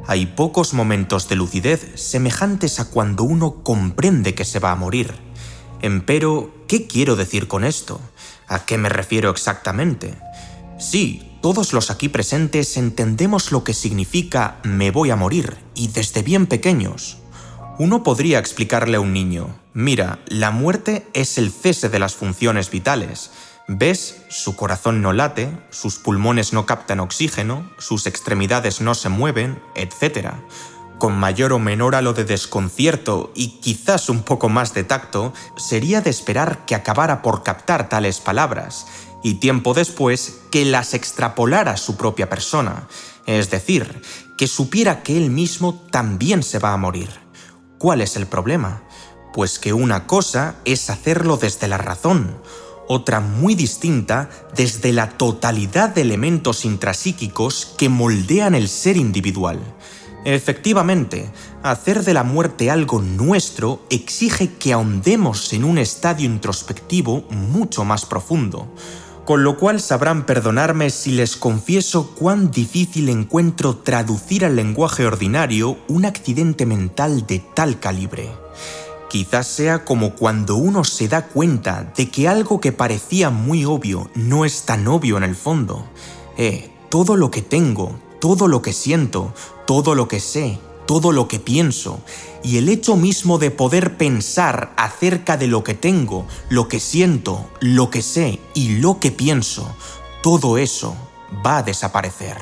Hay pocos momentos de lucidez semejantes a cuando uno comprende que se va a morir. Empero, ¿qué quiero decir con esto? ¿A qué me refiero exactamente? Sí, todos los aquí presentes entendemos lo que significa me voy a morir, y desde bien pequeños. Uno podría explicarle a un niño, mira, la muerte es el cese de las funciones vitales. ¿Ves? Su corazón no late, sus pulmones no captan oxígeno, sus extremidades no se mueven, etc. Con mayor o menor halo de desconcierto y quizás un poco más de tacto, sería de esperar que acabara por captar tales palabras, y tiempo después que las extrapolara a su propia persona, es decir, que supiera que él mismo también se va a morir. ¿Cuál es el problema? Pues que una cosa es hacerlo desde la razón, otra muy distinta desde la totalidad de elementos intrapsíquicos que moldean el ser individual. Efectivamente, hacer de la muerte algo nuestro exige que ahondemos en un estadio introspectivo mucho más profundo, con lo cual sabrán perdonarme si les confieso cuán difícil encuentro traducir al lenguaje ordinario un accidente mental de tal calibre. Quizás sea como cuando uno se da cuenta de que algo que parecía muy obvio no es tan obvio en el fondo. Todo lo que tengo, todo lo que siento, todo lo que sé, todo lo que pienso, y el hecho mismo de poder pensar acerca de lo que tengo, lo que siento, lo que sé y lo que pienso, todo eso va a desaparecer.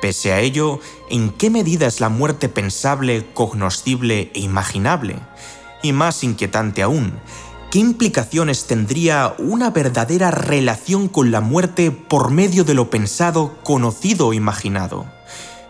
Pese a ello, ¿en qué medida es la muerte pensable, cognoscible e imaginable? Y más inquietante aún, ¿qué implicaciones tendría una verdadera relación con la muerte por medio de lo pensado, conocido o imaginado?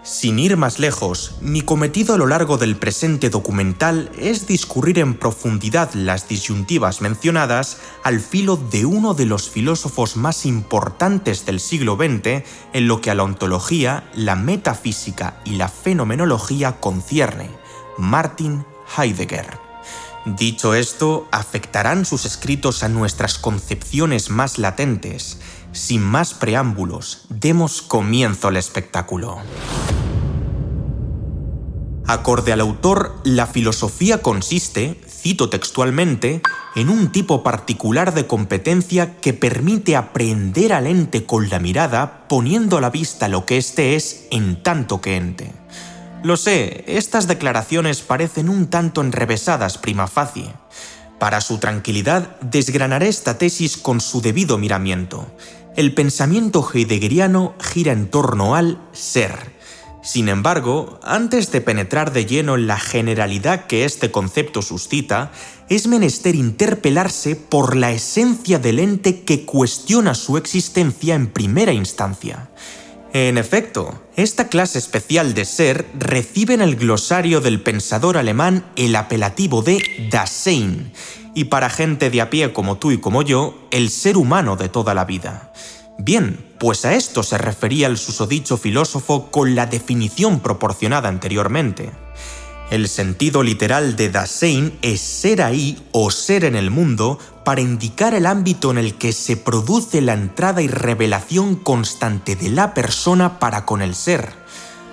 Sin ir más lejos, mi cometido a lo largo del presente documental es discurrir en profundidad las disyuntivas mencionadas al filo de uno de los filósofos más importantes del siglo XX en lo que a la ontología, la metafísica y la fenomenología concierne, Martin Heidegger. Dicho esto, afectarán sus escritos a nuestras concepciones más latentes. Sin más preámbulos, demos comienzo al espectáculo. Acorde al autor, la filosofía consiste, cito textualmente, en un tipo particular de competencia que permite aprehender al ente con la mirada, poniendo a la vista lo que éste es en tanto que ente. Lo sé, estas declaraciones parecen un tanto enrevesadas prima facie. Para su tranquilidad, desgranaré esta tesis con su debido miramiento. El pensamiento heideggeriano gira en torno al ser. Sin embargo, antes de penetrar de lleno en la generalidad que este concepto suscita, es menester interpelarse por la esencia del ente que cuestiona su existencia en primera instancia. En efecto, esta clase especial de ser recibe en el glosario del pensador alemán el apelativo de Dasein, y para gente de a pie como tú y como yo, el ser humano de toda la vida. Bien, pues a esto se refería el susodicho filósofo con la definición proporcionada anteriormente. El sentido literal de Dasein es ser ahí o ser en el mundo para indicar el ámbito en el que se produce la entrada y revelación constante de la persona para con el ser.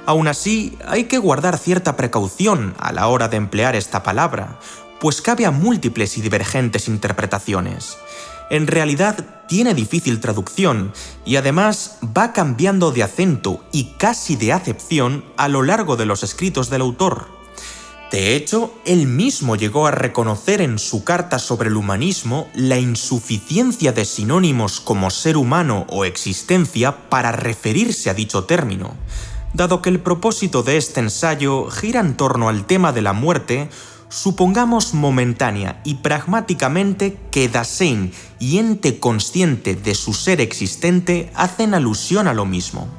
Aún así, hay que guardar cierta precaución a la hora de emplear esta palabra, pues cabe a múltiples y divergentes interpretaciones. En realidad, tiene difícil traducción y además va cambiando de acento y casi de acepción a lo largo de los escritos del autor. De hecho, él mismo llegó a reconocer en su carta sobre el humanismo la insuficiencia de sinónimos como ser humano o existencia para referirse a dicho término. Dado que el propósito de este ensayo gira en torno al tema de la muerte, supongamos momentánea y pragmáticamente que Dasein y ente consciente de su ser existente hacen alusión a lo mismo.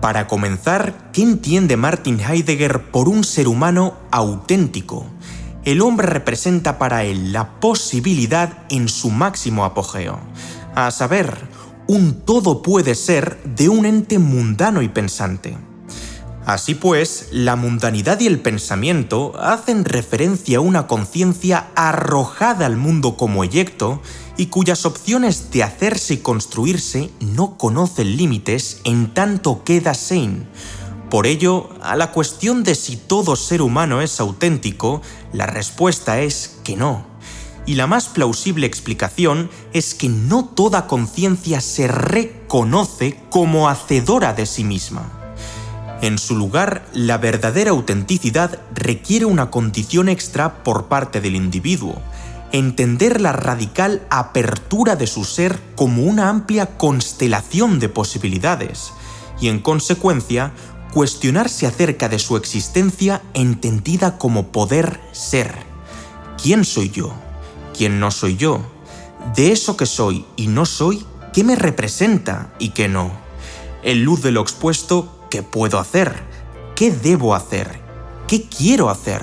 Para comenzar, ¿qué entiende Martin Heidegger por un ser humano auténtico? El hombre representa para él la posibilidad en su máximo apogeo, a saber, un todo puede ser de un ente mundano y pensante. Así pues, la mundanidad y el pensamiento hacen referencia a una conciencia arrojada al mundo como eyecto y cuyas opciones de hacerse y construirse no conocen límites en tanto que Dasein. Por ello, a la cuestión de si todo ser humano es auténtico, la respuesta es que no. Y la más plausible explicación es que no toda conciencia se reconoce como hacedora de sí misma. En su lugar, la verdadera autenticidad requiere una condición extra por parte del individuo: entender la radical apertura de su ser como una amplia constelación de posibilidades, y en consecuencia, cuestionarse acerca de su existencia entendida como poder ser. ¿Quién soy yo? ¿Quién no soy yo? De eso que soy y no soy, ¿qué me representa y qué no? En luz de lo expuesto, ¿qué puedo hacer? ¿Qué debo hacer? ¿Qué quiero hacer?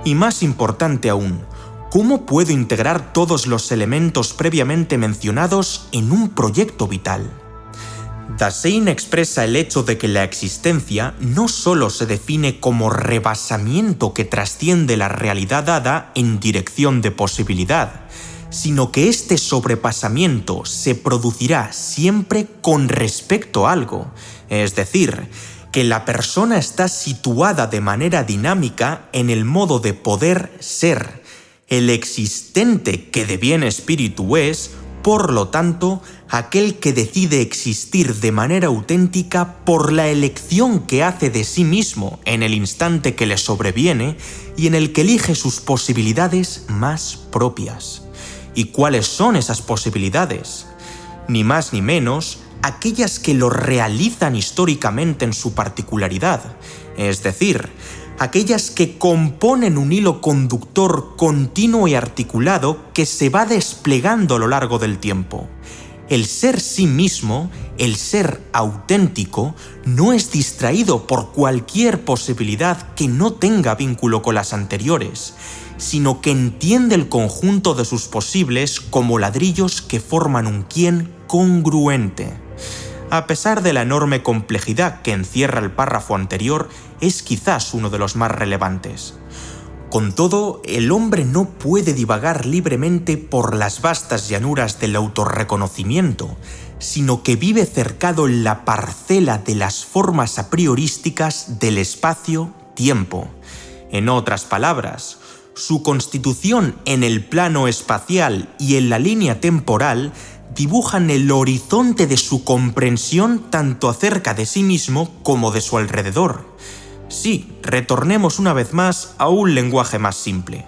Y más importante aún, ¿cómo puedo integrar todos los elementos previamente mencionados en un proyecto vital? Dasein expresa el hecho de que la existencia no solo se define como rebasamiento que trasciende la realidad dada en dirección de posibilidad, sino que este sobrepasamiento se producirá siempre con respecto a algo, es decir, que la persona está situada de manera dinámica en el modo de poder ser. El existente que de bien espíritu es, por lo tanto, aquel que decide existir de manera auténtica por la elección que hace de sí mismo en el instante que le sobreviene y en el que elige sus posibilidades más propias. ¿Y cuáles son esas posibilidades? Ni más ni menos, aquellas que lo realizan históricamente en su particularidad, es decir, aquellas que componen un hilo conductor continuo y articulado que se va desplegando a lo largo del tiempo. El ser sí mismo, el ser auténtico, no es distraído por cualquier posibilidad que no tenga vínculo con las anteriores, sino que entiende el conjunto de sus posibles como ladrillos que forman un quién congruente. A pesar de la enorme complejidad que encierra el párrafo anterior, es quizás uno de los más relevantes. Con todo, el hombre no puede divagar libremente por las vastas llanuras del autorreconocimiento, sino que vive cercado en la parcela de las formas a priorísticas del espacio-tiempo. En otras palabras, su constitución en el plano espacial y en la línea temporal dibujan el horizonte de su comprensión tanto acerca de sí mismo como de su alrededor. Sí, retornemos una vez más a un lenguaje más simple.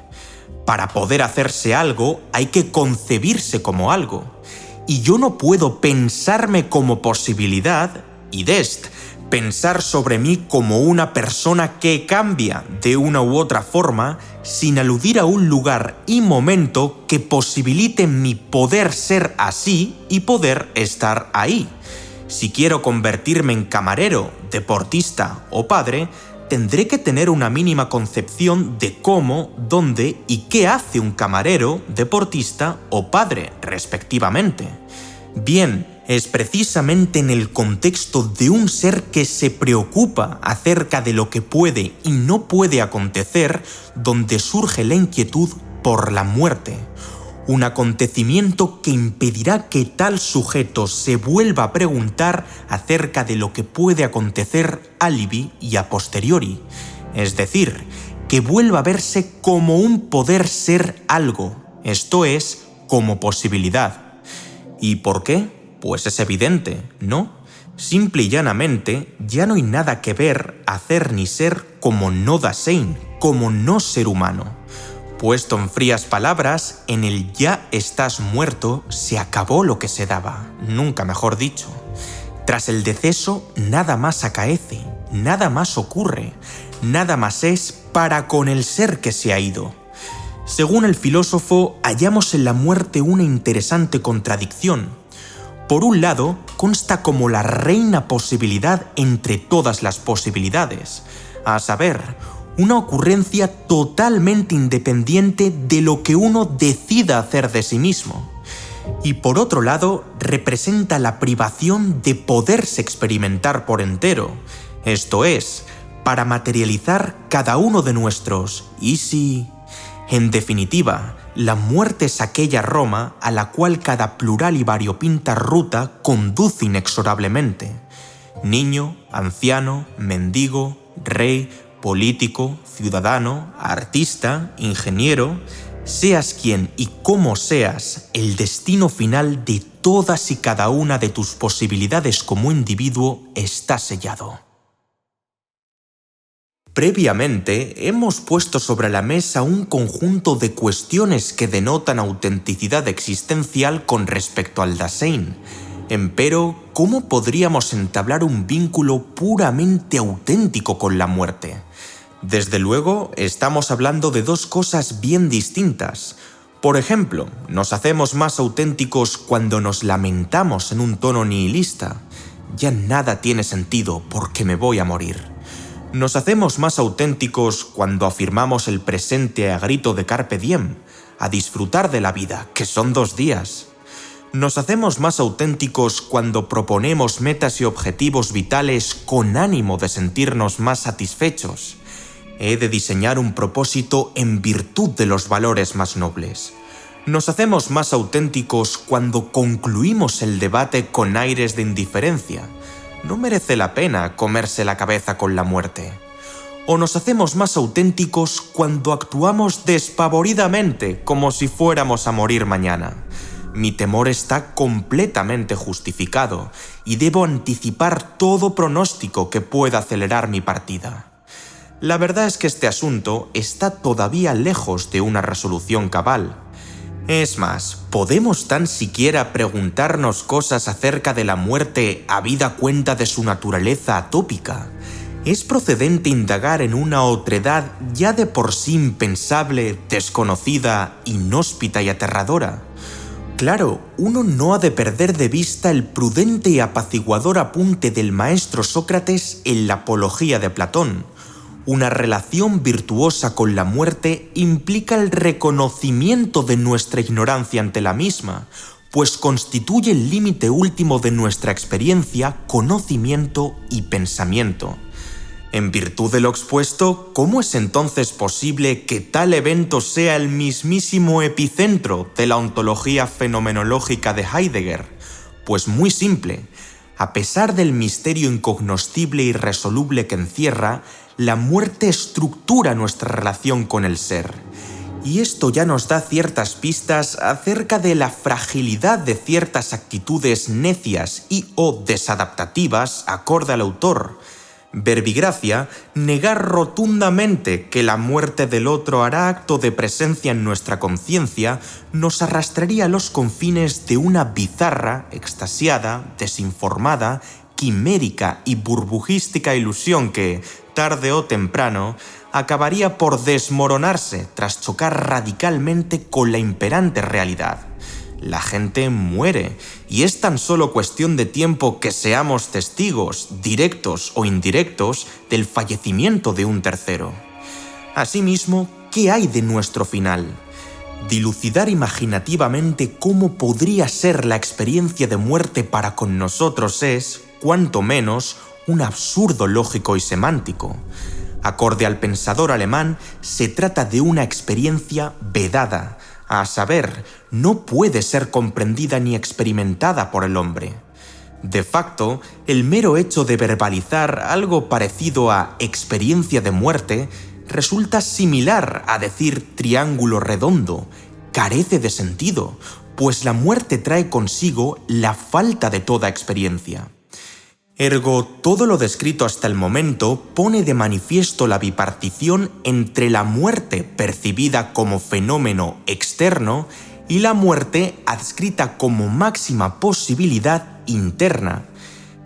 Para poder hacerse algo hay que concebirse como algo. Y yo no puedo pensarme como posibilidad, pensar sobre mí como una persona que cambia de una u otra forma sin aludir a un lugar y momento que posibiliten mi poder ser así y poder estar ahí. Si quiero convertirme en camarero, deportista o padre, tendré que tener una mínima concepción de cómo, dónde y qué hace un camarero, deportista o padre, respectivamente. Bien, es precisamente en el contexto de un ser que se preocupa acerca de lo que puede y no puede acontecer donde surge la inquietud por la muerte. Un acontecimiento que impedirá que tal sujeto se vuelva a preguntar acerca de lo que puede acontecer alibi y a posteriori, es decir, que vuelva a verse como un poder ser algo, esto es, como posibilidad. ¿Y por qué? Pues es evidente, ¿no? Simple y llanamente, ya no hay nada que ver, hacer ni ser como no Dasein, como no ser humano. Puesto en frías palabras, en el ya estás muerto se acabó lo que se daba, nunca mejor dicho. Tras el deceso, nada más acaece, nada más ocurre, nada más es para con el ser que se ha ido. Según el filósofo, hallamos en la muerte una interesante contradicción. Por un lado, consta como la reina posibilidad entre todas las posibilidades, a saber, una ocurrencia totalmente independiente de lo que uno decida hacer de sí mismo. Y por otro lado, representa la privación de poderse experimentar por entero, esto es, para materializar cada uno de nuestros «y si». En definitiva, la muerte es aquella Roma a la cual cada plural y variopinta ruta conduce inexorablemente. niño, anciano, mendigo, rey, político, ciudadano, artista, ingeniero, seas quien y cómo seas, el destino final de todas y cada una de tus posibilidades como individuo está sellado. Previamente, hemos puesto sobre la mesa un conjunto de cuestiones que denotan autenticidad existencial con respecto al Dasein. Empero, ¿cómo podríamos entablar un vínculo puramente auténtico con la muerte? Desde luego, estamos hablando de dos cosas bien distintas. Por ejemplo, nos hacemos más auténticos cuando nos lamentamos en un tono nihilista. Ya nada tiene sentido porque me voy a morir. Nos hacemos más auténticos cuando afirmamos el presente a grito de carpe diem, a disfrutar de la vida, que son 2 días. Nos hacemos más auténticos cuando proponemos metas y objetivos vitales con ánimo de sentirnos más satisfechos. He de diseñar un propósito en virtud de los valores más nobles. Nos hacemos más auténticos cuando concluimos el debate con aires de indiferencia. No merece la pena comerse la cabeza con la muerte. O nos hacemos más auténticos cuando actuamos despavoridamente como si fuéramos a morir mañana. Mi temor está completamente justificado y debo anticipar todo pronóstico que pueda acelerar mi partida. La verdad es que este asunto está todavía lejos de una resolución cabal. Es más, ¿podemos tan siquiera preguntarnos cosas acerca de la muerte habida cuenta de su naturaleza atópica? ¿Es procedente indagar en una otredad ya de por sí impensable, desconocida, inhóspita y aterradora? Claro, uno no ha de perder de vista el prudente y apaciguador apunte del maestro Sócrates en la Apología de Platón. Una relación virtuosa con la muerte implica el reconocimiento de nuestra ignorancia ante la misma, pues constituye el límite último de nuestra experiencia, conocimiento y pensamiento. En virtud de lo expuesto, ¿cómo es entonces posible que tal evento sea el mismísimo epicentro de la ontología fenomenológica de Heidegger? Pues muy simple. A pesar del misterio incognoscible y irresoluble que encierra, la muerte estructura nuestra relación con el ser. Y esto ya nos da ciertas pistas acerca de la fragilidad de ciertas actitudes necias y o desadaptativas acorde al autor. Verbigracia, negar rotundamente que la muerte del otro hará acto de presencia en nuestra conciencia nos arrastraría a los confines de una bizarra, extasiada, desinformada, quimérica y burbujística ilusión que, tarde o temprano, acabaría por desmoronarse tras chocar radicalmente con la imperante realidad. La gente muere, y es tan solo cuestión de tiempo que seamos testigos, directos o indirectos, del fallecimiento de un tercero. Asimismo, ¿qué hay de nuestro final? Dilucidar imaginativamente cómo podría ser la experiencia de muerte para con nosotros es, cuanto menos, un absurdo lógico y semántico. Acorde al pensador alemán, se trata de una experiencia vedada, a saber, no puede ser comprendida ni experimentada por el hombre. De facto, el mero hecho de verbalizar algo parecido a experiencia de muerte resulta similar a decir triángulo redondo, carece de sentido, pues la muerte trae consigo la falta de toda experiencia. Ergo, todo lo descrito hasta el momento pone de manifiesto la bipartición entre la muerte percibida como fenómeno externo y la muerte adscrita como máxima posibilidad interna.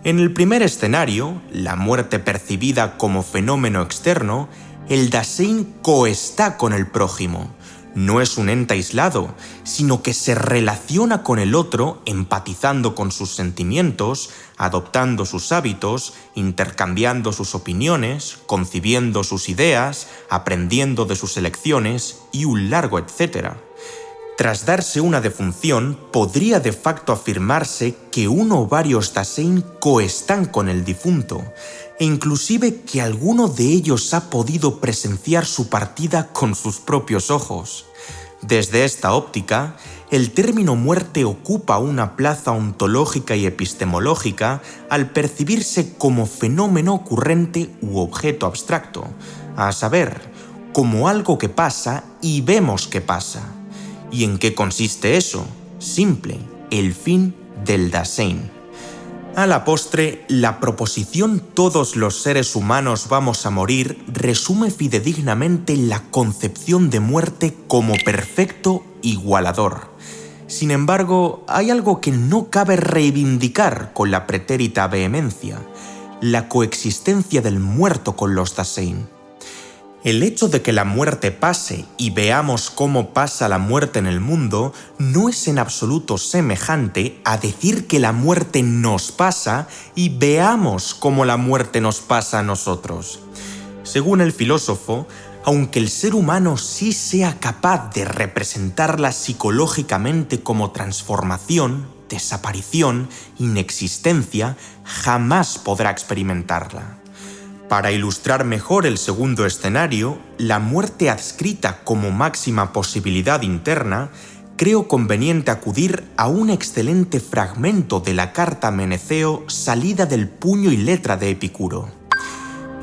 En el primer escenario, la muerte percibida como fenómeno externo, el Dasein coestá con el prójimo. No es un ente aislado, sino que se relaciona con el otro empatizando con sus sentimientos, adoptando sus hábitos, intercambiando sus opiniones, concibiendo sus ideas, aprendiendo de sus elecciones y un largo etcétera. Tras darse una defunción, podría de facto afirmarse que uno o varios Dasein coestán con el difunto, e inclusive que alguno de ellos ha podido presenciar su partida con sus propios ojos. Desde esta óptica, el término muerte ocupa una plaza ontológica y epistemológica al percibirse como fenómeno ocurrente u objeto abstracto, a saber, como algo que pasa y vemos que pasa. ¿Y en qué consiste eso? Simple, el fin del Dasein. A la postre, la proposición «todos los seres humanos vamos a morir» resume fidedignamente la concepción de muerte como perfecto igualador. Sin embargo, hay algo que no cabe reivindicar con la pretérita vehemencia: la coexistencia del muerto con los Dasein. El hecho de que la muerte pase y veamos cómo pasa la muerte en el mundo no es en absoluto semejante a decir que la muerte nos pasa y veamos cómo la muerte nos pasa a nosotros. Según el filósofo, aunque el ser humano sí sea capaz de representarla psicológicamente como transformación, desaparición, inexistencia, jamás podrá experimentarla. Para ilustrar mejor el segundo escenario, la muerte adscrita como máxima posibilidad interna, creo conveniente acudir a un excelente fragmento de la carta a Meneceo salida del puño y letra de Epicuro.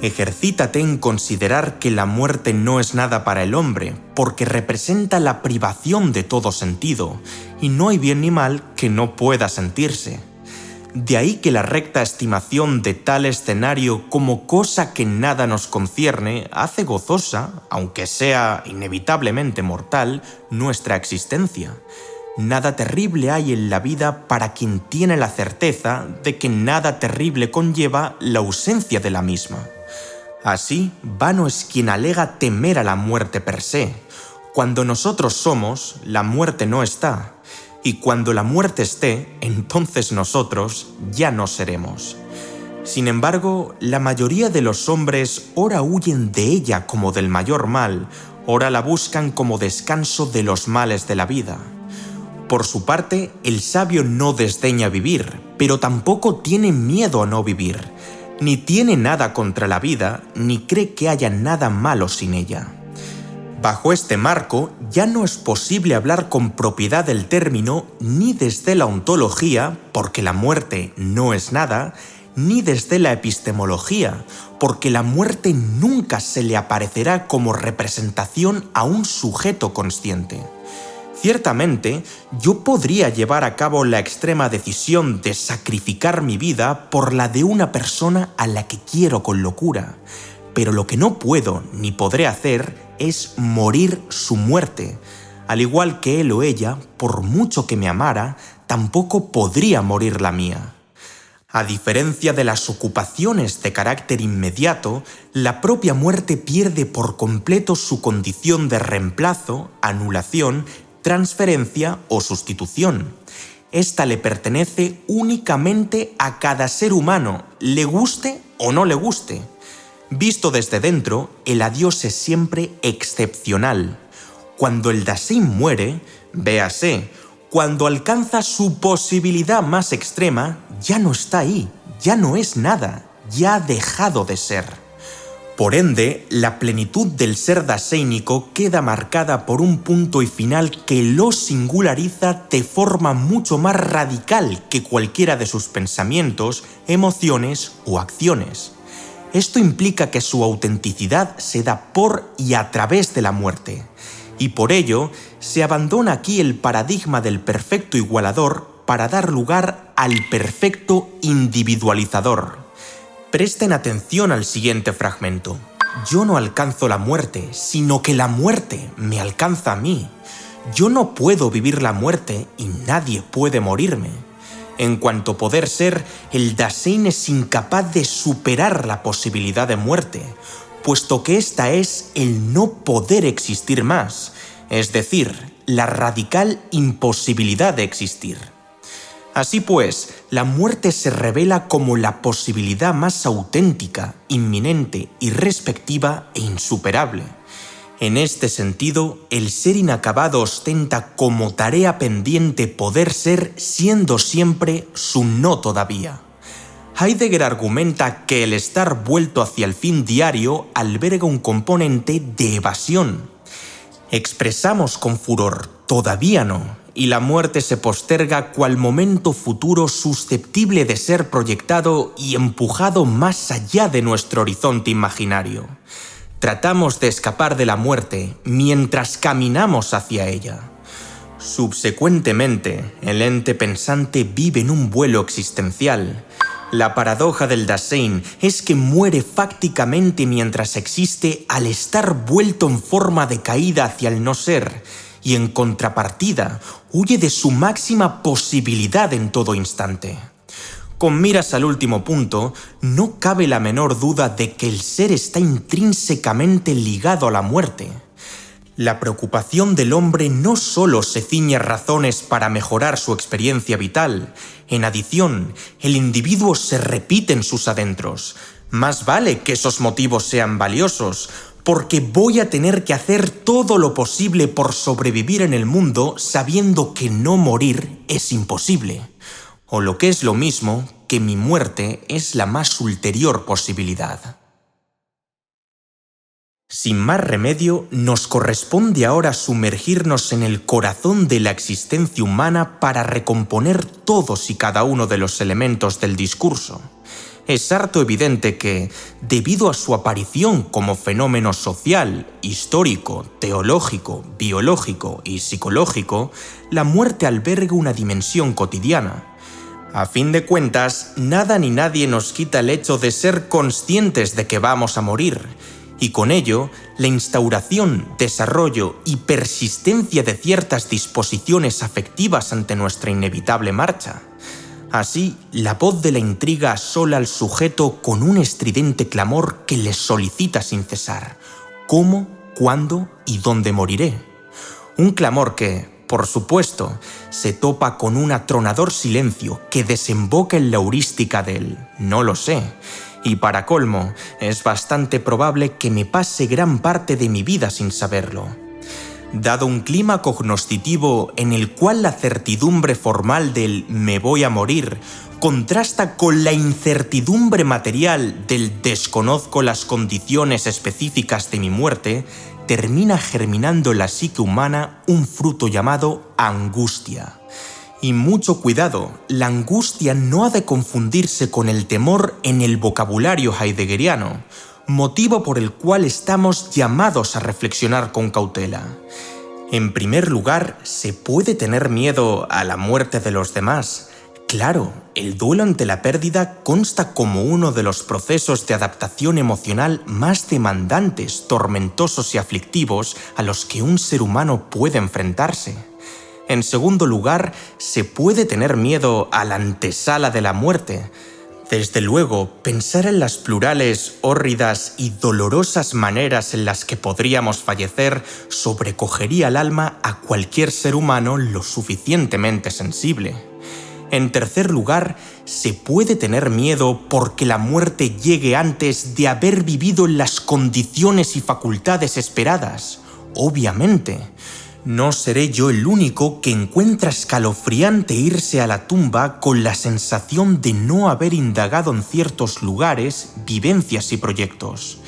Ejercítate en considerar que la muerte no es nada para el hombre, porque representa la privación de todo sentido, y no hay bien ni mal que no pueda sentirse. De ahí que la recta estimación de tal escenario como cosa que nada nos concierne hace gozosa, aunque sea inevitablemente mortal, nuestra existencia. Nada terrible hay en la vida para quien tiene la certeza de que nada terrible conlleva la ausencia de la misma. Así, vano es quien alega temer a la muerte per se. Cuando nosotros somos, la muerte no está. Y cuando la muerte esté, entonces nosotros ya no seremos. Sin embargo, la mayoría de los hombres ora huyen de ella como del mayor mal, ora la buscan como descanso de los males de la vida. Por su parte, el sabio no desdeña vivir, pero tampoco tiene miedo a no vivir, ni tiene nada contra la vida, ni cree que haya nada malo sin ella. Bajo este marco, ya no es posible hablar con propiedad del término ni desde la ontología, porque la muerte no es nada, ni desde la epistemología, porque la muerte nunca se le aparecerá como representación a un sujeto consciente. Ciertamente, yo podría llevar a cabo la extrema decisión de sacrificar mi vida por la de una persona a la que quiero con locura, pero lo que no puedo ni podré hacer es morir su muerte. Al igual que él o ella, por mucho que me amara, tampoco podría morir la mía. A diferencia de las ocupaciones de carácter inmediato, la propia muerte pierde por completo su condición de reemplazo, anulación, transferencia o sustitución. Esta le pertenece únicamente a cada ser humano, le guste o no le guste. Visto desde dentro, el adiós es siempre excepcional. Cuando el Dasein muere, véase, cuando alcanza su posibilidad más extrema, ya no está ahí, ya no es nada, ya ha dejado de ser. Por ende, la plenitud del ser daseínico queda marcada por un punto y final que lo singulariza de forma mucho más radical que cualquiera de sus pensamientos, emociones o acciones. Esto implica que su autenticidad se da por y a través de la muerte, y por ello se abandona aquí el paradigma del perfecto igualador para dar lugar al perfecto individualizador. Presten atención al siguiente fragmento. Yo no alcanzo la muerte, sino que la muerte me alcanza a mí. Yo no puedo vivir la muerte y nadie puede morirme. En cuanto a poder ser, el Dasein es incapaz de superar la posibilidad de muerte, puesto que esta es el no poder existir más, es decir, la radical imposibilidad de existir. Así pues, la muerte se revela como la posibilidad más auténtica, inminente, irrespectiva e insuperable. En este sentido, el ser inacabado ostenta como tarea pendiente poder ser siendo siempre su no todavía. Heidegger argumenta que el estar vuelto hacia el fin diario alberga un componente de evasión. Expresamos con furor, todavía no, y la muerte se posterga cual momento futuro susceptible de ser proyectado y empujado más allá de nuestro horizonte imaginario. Tratamos de escapar de la muerte mientras caminamos hacia ella. Subsecuentemente, el ente pensante vive en un vuelo existencial. La paradoja del Dasein es que muere fácticamente mientras existe al estar vuelto en forma de caída hacia el no ser, y en contrapartida huye de su máxima posibilidad en todo instante. Con miras al último punto, no cabe la menor duda de que el ser está intrínsecamente ligado a la muerte. La preocupación del hombre no solo se ciñe a razones para mejorar su experiencia vital. En adición, el individuo se repite en sus adentros. Más vale que esos motivos sean valiosos, porque voy a tener que hacer todo lo posible por sobrevivir en el mundo sabiendo que no morir es imposible. O lo que es lo mismo, que mi muerte es la más ulterior posibilidad. Sin más remedio, nos corresponde ahora sumergirnos en el corazón de la existencia humana para recomponer todos y cada uno de los elementos del discurso. Es harto evidente que, debido a su aparición como fenómeno social, histórico, teológico, biológico y psicológico, la muerte alberga una dimensión cotidiana. A fin de cuentas, nada ni nadie nos quita el hecho de ser conscientes de que vamos a morir, y con ello, la instauración, desarrollo y persistencia de ciertas disposiciones afectivas ante nuestra inevitable marcha. Así, la voz de la intriga asola al sujeto con un estridente clamor que le solicita sin cesar: ¿cómo, cuándo y dónde moriré? Un clamor que, por supuesto, se topa con un atronador silencio que desemboca en la heurística del «no lo sé». Y para colmo, es bastante probable que me pase gran parte de mi vida sin saberlo. Dado un clima cognoscitivo en el cual la certidumbre formal del «me voy a morir» contrasta con la incertidumbre material del «desconozco las condiciones específicas de mi muerte», termina germinando en la psique humana un fruto llamado angustia. Y mucho cuidado, la angustia no ha de confundirse con el temor en el vocabulario heideggeriano, motivo por el cual estamos llamados a reflexionar con cautela. En primer lugar, ¿se puede tener miedo a la muerte de los demás? Claro, el duelo ante la pérdida consta como uno de los procesos de adaptación emocional más demandantes, tormentosos y aflictivos a los que un ser humano puede enfrentarse. En segundo lugar, ¿se puede tener miedo a la antesala de la muerte? Desde luego, pensar en las plurales, hórridas y dolorosas maneras en las que podríamos fallecer sobrecogería el alma a cualquier ser humano lo suficientemente sensible. En tercer lugar, ¿se puede tener miedo porque la muerte llegue antes de haber vivido en las condiciones y facultades esperadas? Obviamente. No seré yo el único que encuentra escalofriante irse a la tumba con la sensación de no haber indagado en ciertos lugares, vivencias y proyectos.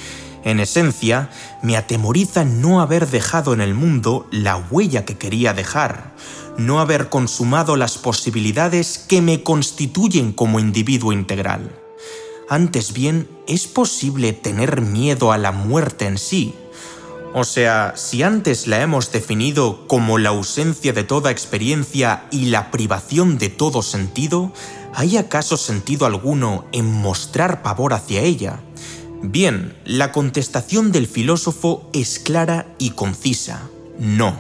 En esencia, me atemoriza no haber dejado en el mundo la huella que quería dejar, no haber consumado las posibilidades que me constituyen como individuo integral. Antes bien, ¿es posible tener miedo a la muerte en sí? O sea, si antes la hemos definido como la ausencia de toda experiencia y la privación de todo sentido, ¿hay acaso sentido alguno en mostrar pavor hacia ella? Bien, la contestación del filósofo es clara y concisa: no.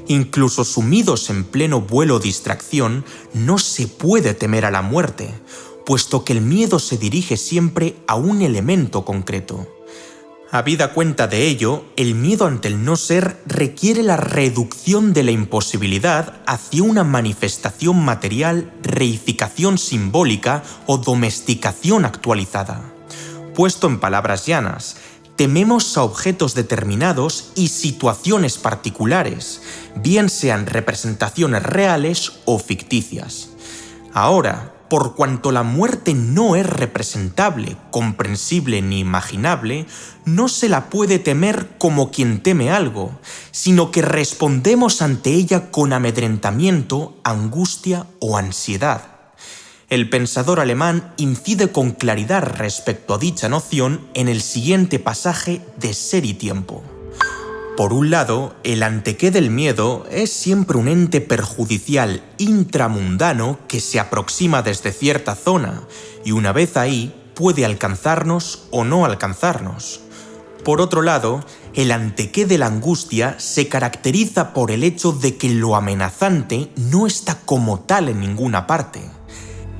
Incluso sumidos en pleno vuelo o distracción, no se puede temer a la muerte, puesto que el miedo se dirige siempre a un elemento concreto. Habida cuenta de ello, el miedo ante el no ser requiere la reducción de la imposibilidad hacia una manifestación material, reificación simbólica o domesticación actualizada. Puesto en palabras llanas, tememos a objetos determinados y situaciones particulares, bien sean representaciones reales o ficticias. Ahora, por cuanto la muerte no es representable, comprensible ni imaginable, no se la puede temer como quien teme algo, sino que respondemos ante ella con amedrentamiento, angustia o ansiedad. El pensador alemán incide con claridad respecto a dicha noción en el siguiente pasaje de Ser y Tiempo. Por un lado, el antequé del miedo es siempre un ente perjudicial intramundano que se aproxima desde cierta zona y una vez ahí puede alcanzarnos o no alcanzarnos. Por otro lado, el antequé de la angustia se caracteriza por el hecho de que lo amenazante no está como tal en ninguna parte.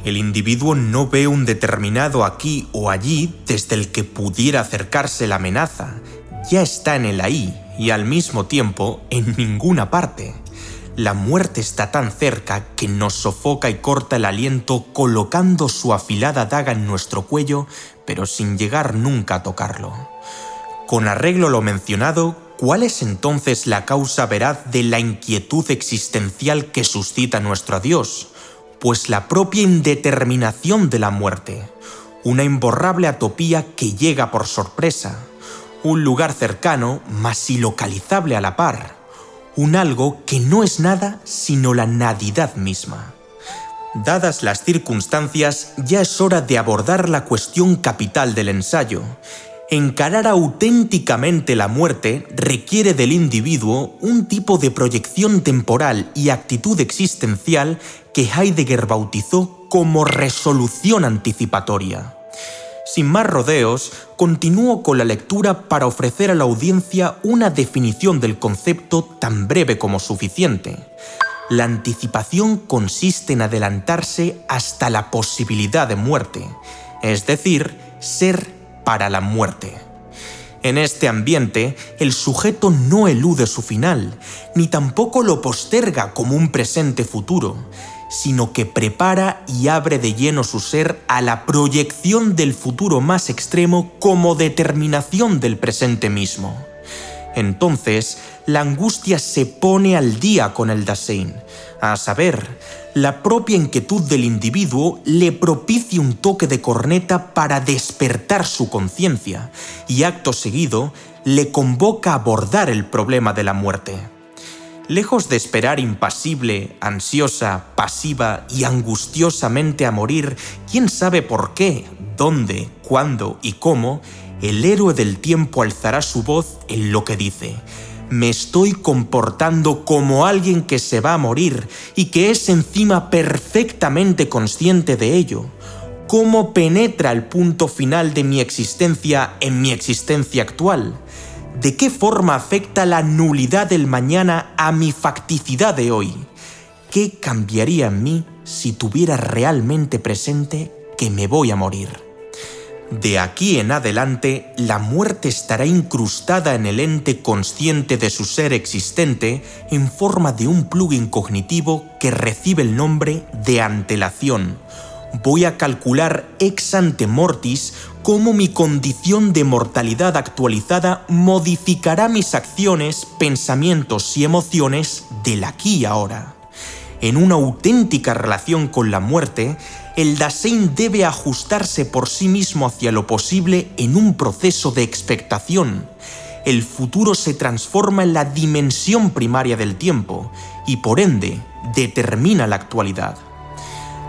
El individuo no ve un determinado aquí o allí desde el que pudiera acercarse la amenaza, ya está en el ahí y al mismo tiempo en ninguna parte. La muerte está tan cerca que nos sofoca y corta el aliento colocando su afilada daga en nuestro cuello, pero sin llegar nunca a tocarlo. Con arreglo a lo mencionado, ¿cuál es entonces la causa veraz de la inquietud existencial que suscita nuestro adiós? Pues la propia indeterminación de la muerte, una imborrable atopía que llega por sorpresa, un lugar cercano, mas ilocalizable a la par, un algo que no es nada sino la nadidad misma. Dadas las circunstancias, ya es hora de abordar la cuestión capital del ensayo. Encarar auténticamente la muerte requiere del individuo un tipo de proyección temporal y actitud existencial que Heidegger bautizó como resolución anticipatoria. Sin más rodeos, continúo con la lectura para ofrecer a la audiencia una definición del concepto tan breve como suficiente. La anticipación consiste en adelantarse hasta la posibilidad de muerte, es decir, ser para la muerte. En este ambiente, el sujeto no elude su final, ni tampoco lo posterga como un presente futuro, sino que prepara y abre de lleno su ser a la proyección del futuro más extremo como determinación del presente mismo. Entonces, la angustia se pone al día con el Dasein, a saber, la propia inquietud del individuo le propicia un toque de corneta para despertar su conciencia y acto seguido le convoca a abordar el problema de la muerte. Lejos de esperar impasible, ansiosa, pasiva y angustiosamente a morir, quién sabe por qué, dónde, cuándo y cómo, el héroe del tiempo alzará su voz en lo que dice: me estoy comportando como alguien que se va a morir y que es encima perfectamente consciente de ello. ¿Cómo penetra el punto final de mi existencia en mi existencia actual? ¿De qué forma afecta la nulidad del mañana a mi facticidad de hoy? ¿Qué cambiaría en mí si tuviera realmente presente que me voy a morir? De aquí en adelante, la muerte estará incrustada en el ente consciente de su ser existente en forma de un plugin cognitivo que recibe el nombre de antelación. Voy a calcular ex ante mortis cómo mi condición de mortalidad actualizada modificará mis acciones, pensamientos y emociones del aquí y ahora. En una auténtica relación con la muerte, el Dasein debe ajustarse por sí mismo hacia lo posible en un proceso de expectación. El futuro se transforma en la dimensión primaria del tiempo y, por ende, determina la actualidad.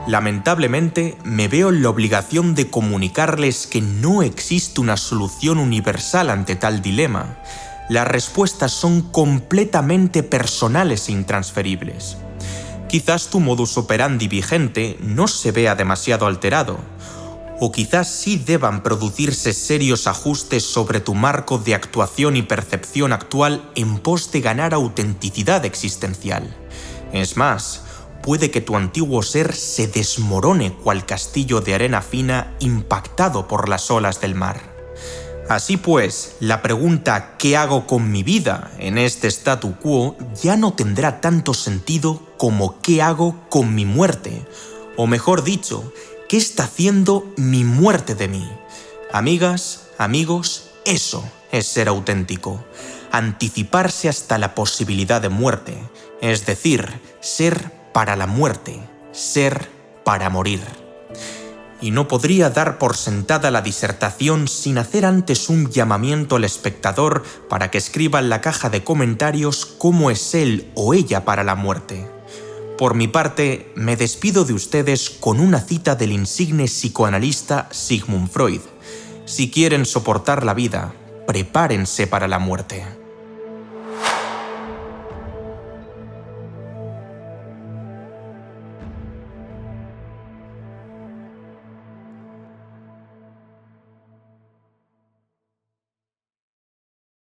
Lamentablemente, me veo en la obligación de comunicarles que no existe una solución universal ante tal dilema. Las respuestas son completamente personales e intransferibles. Quizás tu modus operandi vigente no se vea demasiado alterado, o quizás sí deban producirse serios ajustes sobre tu marco de actuación y percepción actual en pos de ganar autenticidad existencial. Es más, puede que tu antiguo ser se desmorone cual castillo de arena fina impactado por las olas del mar. Así pues, la pregunta ¿qué hago con mi vida en este statu quo? Ya no tendrá tanto sentido como ¿qué hago con mi muerte? O mejor dicho, ¿qué está haciendo mi muerte de mí? Amigas, amigos, eso es ser auténtico. Anticiparse hasta la posibilidad de muerte, es decir, ser para la muerte, ser para morir. y no podría dar por sentada la disertación sin hacer antes un llamamiento al espectador para que escriba en la caja de comentarios cómo es él o ella para la muerte. Por mi parte, me despido de ustedes con una cita del insigne psicoanalista Sigmund Freud: si quieren soportar la vida, prepárense para la muerte.